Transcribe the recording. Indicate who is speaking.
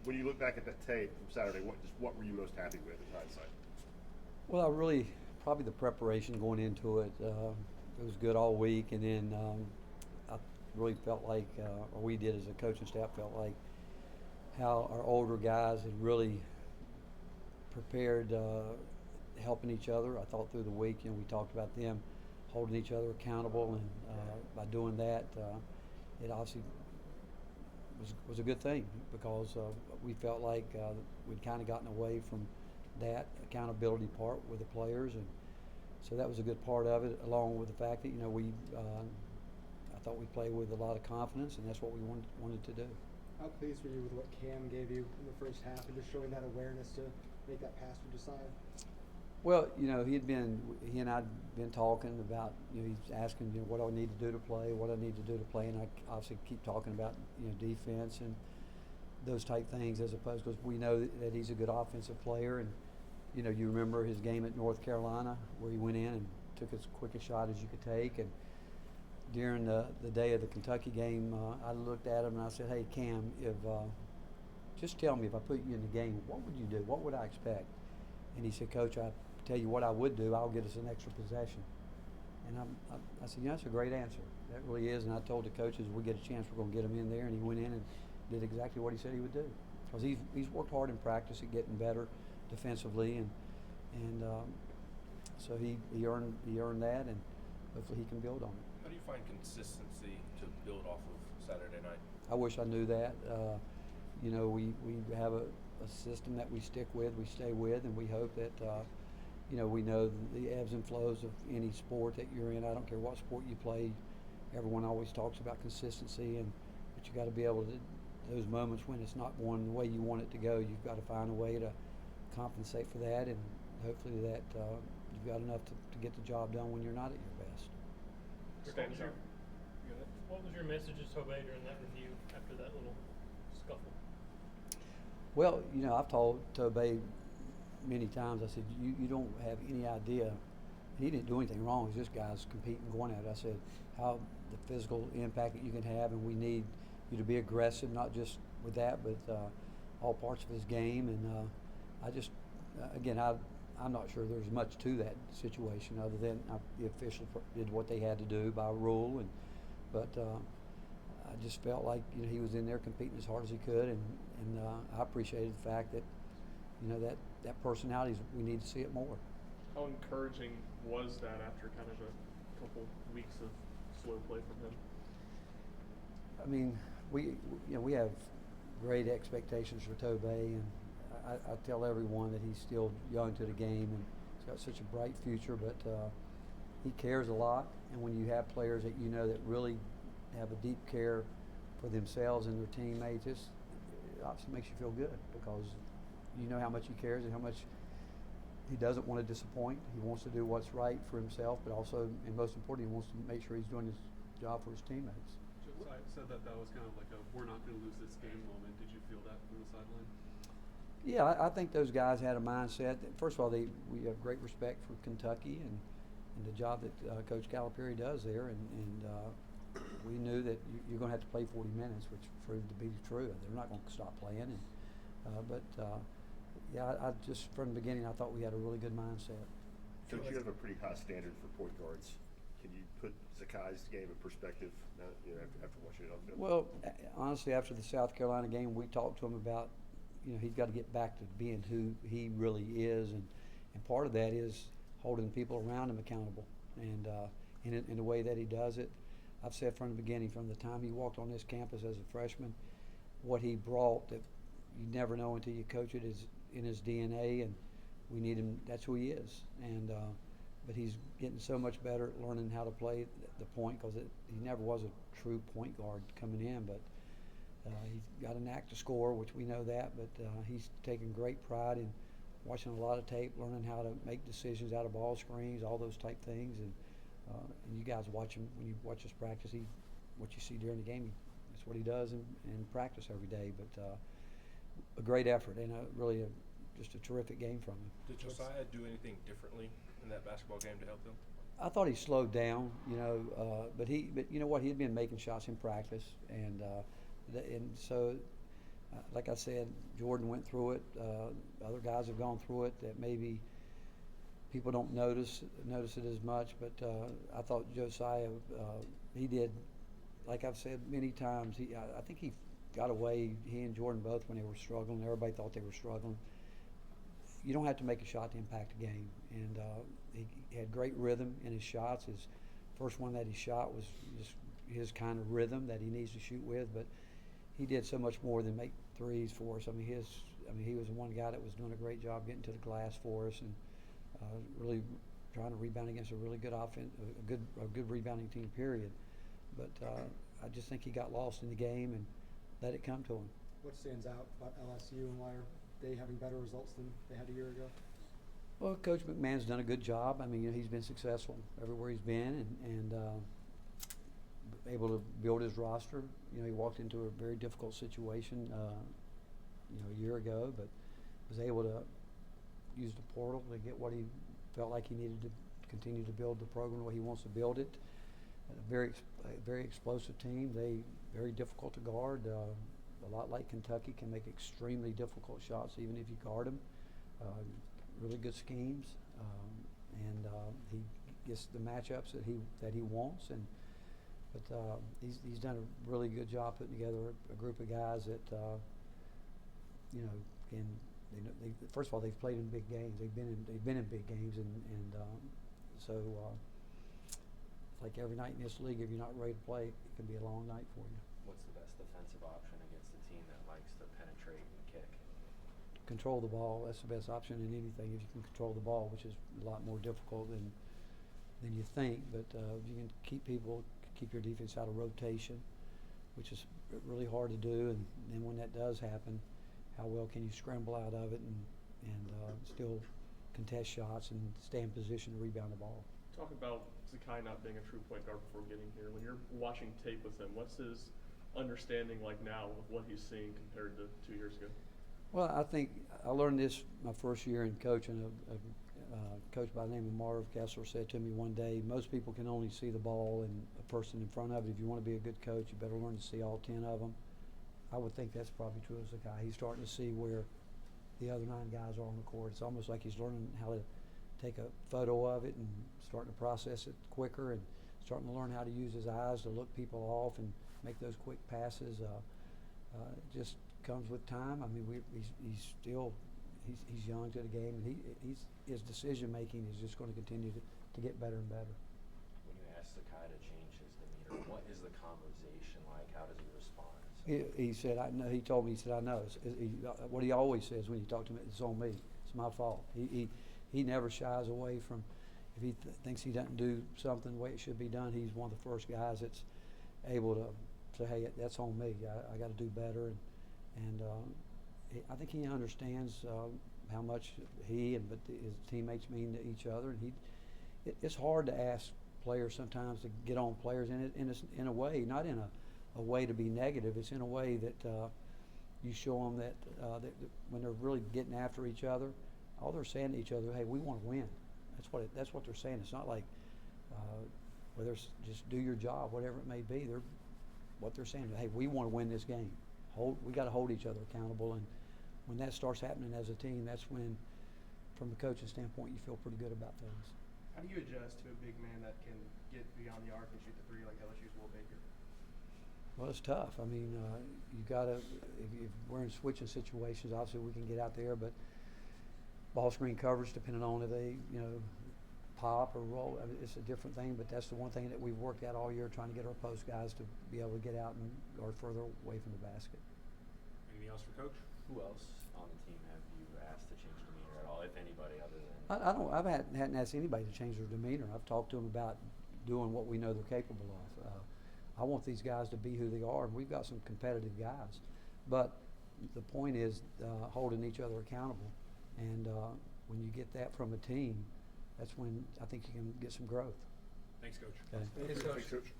Speaker 1: When you look back at that tape from Saturday, what were you most happy with in hindsight?
Speaker 2: Well, I really probably the preparation going into it. It was good all week, and then I really felt like, or we did as a coaching staff, felt like how our older guys had really prepared, helping each other. I thought through the week, we talked about them holding each other accountable, and by doing that, it obviously was a good thing because we felt like we'd kind of gotten away from that accountability part with the players, and so that was a good part of it, along with the fact that I thought we played with a lot of confidence, and that's what we wanted to do.
Speaker 3: How pleased were you with what Cam gave you in the first half and just showing that awareness to make that pass to decide?
Speaker 2: Well, he and I'd been talking about, he's asking, what I need to do to play, what I need to do to play, and I obviously keep talking about, defense and those type things, as opposed, because we know that he's a good offensive player, and you remember his game at North Carolina where he went in and took as quick a shot as you could take, and during the day of the Kentucky game, I looked at him and I said, "Hey Cam, if just tell me, if I put you in the game, what would you do? What would I expect?" And he said, "Coach, I tell you what I would do. I'll get us an extra possession." And I said, "That's a great answer. That really is." And I told the coaches, we get a chance, we're going to get him in there. And he went in and did exactly what he said he would do, because he's worked hard in practice at getting better defensively, and so he earned that, and hopefully he can build on it.
Speaker 4: How do you find consistency to build off of Saturday night?
Speaker 2: I wish I knew that. We have a system that we stick with, we stay with, and we hope that, we know the ebbs and flows of any sport that you're in. I don't care what sport you play. Everyone always talks about consistency, but you got to be able to, those moments when it's not going the way you want it to go, you've got to find a way to compensate for that, and hopefully that you've got enough to get the job done when you're not at your best.
Speaker 5: What was your message to Tobey during that review after that little scuffle?
Speaker 2: Well, I've told Tobey many times, I said, you don't have any idea. He didn't do anything wrong. It's just guys competing, going at it. I said, how the physical impact that you can have, and we need you to be aggressive, not just with that, but all parts of his game. And I just, again, I'm not sure there's much to that situation other than the officials did what they had to do by rule, but I just felt like he was in there competing as hard as he could, and I appreciated the fact that that personality, we need to see it more.
Speaker 6: How encouraging was that after kind of a couple weeks of slow play from him?
Speaker 2: I mean, we have great expectations for Tobey, and I tell everyone that he's still young to the game and he's got such a bright future, but he cares a lot, and when you have players that that really have a deep care for themselves and their teammates, it obviously makes you feel good, because you know how much he cares and how much he doesn't want to disappoint. He wants to do what's right for himself, but also, and most importantly, he wants to make sure he's doing his job for his teammates.
Speaker 7: I said that was kind of like a "we're not going to lose this game" moment. Did you feel that from the sideline?
Speaker 2: Yeah, I think those guys had a mindset that, first of all, we have great respect for Kentucky and the job that Coach Calipari does there, and we knew that you're going to have to play 40 minutes, which proved to be true. They're not going to stop playing, I just from the beginning I thought we had a really good mindset.
Speaker 1: Coach, you have a pretty high standard for point guards. Can you put Zakai's game in perspective after watching it on film?
Speaker 2: Well, honestly, after the South Carolina game, we talked to him about he's got to get back to being who he really is, and part of that is holding people around him accountable, and in the way that he does it. I've said from the beginning, from the time he walked on this campus as a freshman, what he brought that you never know until you coach it is in his DNA, and we need him. That's who he is, and but he's getting so much better at learning how to play the point, because he never was a true point guard coming in, but he's got a knack to score, which we know that, but he's taking great pride in watching a lot of tape, learning how to make decisions out of ball screens, all those type things, and you guys watch him when you watch his practice. What you see during the game, that's what he does in practice every day. But a great effort, and just a terrific game from him.
Speaker 4: Did Josiah do anything differently in that basketball game to help them?
Speaker 2: I thought he slowed down, but you know what? He had been making shots in practice, and so like I said, Jordan went through it. Other guys have gone through it that maybe people don't notice it as much. But I thought Josiah, he did, like I've said many times. I think he got away. He and Jordan both when they were struggling. Everybody thought they were struggling. You don't have to make a shot to impact a game, and he had great rhythm in his shots. His first one that he shot was just his kind of rhythm that he needs to shoot with, but he did so much more than make threes for us. I mean, he was the one guy that was doing a great job getting to the glass for us and really trying to rebound against a really good offense, a good rebounding team. Period. But I just think he got lost in the game and let it come to him.
Speaker 3: What stands out about LSU and why are they having better results than they had a year ago?
Speaker 2: Well, Coach McMahon's done a good job. I mean, you know, he's been successful everywhere he's been, and able to build his roster. You know, he walked into a very difficult situation, you know, a year ago, but was able to use the portal to get what he felt like he needed to continue to build the program the way he wants to build it. A very explosive team. They very difficult to guard. A lot like Kentucky, can make extremely difficult shots even if you guard them. Really good schemes, and he gets the matchups that he wants. But he's done a really good job putting together a group of guys that you know can. First of all, they've played in big games. They've been in big games, and so like every night in this league, if you're not ready to play, it can be a long night for you.
Speaker 8: What's the best defensive option against a team that likes to penetrate and kick?
Speaker 2: Control the ball. That's the best option in anything. If you can control the ball, which is a lot more difficult than you think, but if you can keep your defense out of rotation, which is really hard to do, and then when that does happen, how well can you scramble out of it and still contest shots and stay in position to rebound the ball?
Speaker 6: Talk about Zakai not being a true point guard before getting here. When you're watching tape with him, what's his understanding like now of what he's seeing compared to 2 years ago?
Speaker 2: Well, I think I learned this my first year in coaching. A coach by the name of Marv Kessler said to me one day, most people can only see the ball and a person in front of it. If you want to be a good coach, you better learn to see all 10 of them. I would think that's probably true of Zakai. He's starting to see where the other 9 guys are on the court. It's almost like he's learning how to take a photo of it and starting to process it quicker and starting to learn how to use his eyes to look people off and make those quick passes. It just comes with time. I mean, he's young to the game, and his decision making is just going to continue to get better and better.
Speaker 8: When you ask Zakai to change his demeanor, what is the conversation like? How does he respond?
Speaker 2: He said, "I know." He told me, he said, "I know." What he always says when you talk to him, it's on me. It's my fault. He never shies away from, if he thinks he doesn't do something the way it should be done, he's one of the first guys that's able to say, "Hey, that's on me. I got to do better." And I think he understands how much but his teammates mean to each other. And it's hard to ask players sometimes to get on players in a way, not in a way to be negative. It's in a way that you show them that when they're really getting after each other, all they're saying to each other, "Hey, we want to win." That's what they're saying. It's not like whether it's just do your job, whatever it may be. What they're saying, "Hey, we want to win this game. We got to hold each other accountable." And when that starts happening as a team, that's when, from a coaching standpoint, you feel pretty good about things.
Speaker 9: How do you adjust to a big man that can get beyond the arc and shoot the three like LSU's Will Baker?
Speaker 2: Well, it's tough. I mean, you got to, if we're in switching situations, obviously we can get out there, but ball screen coverage, depending on if they, pop or roll, I mean, it's a different thing, but that's the one thing that we've worked at all year, trying to get our post guys to be able to get out and guard further away from the basket.
Speaker 4: Anything else for Coach?
Speaker 8: Who else on the team have you asked to change demeanor at all, if anybody other than?
Speaker 2: I hadn't asked anybody to change their demeanor. I've talked to them about doing what we know they're capable of. I want these guys to be who they are, and we've got some competitive guys. But the point is holding each other accountable. And when you get that from a team, that's when I think you can get some growth.
Speaker 4: Thanks, Coach.
Speaker 2: Okay.
Speaker 5: Thanks, Coach.
Speaker 1: Thanks, Coach.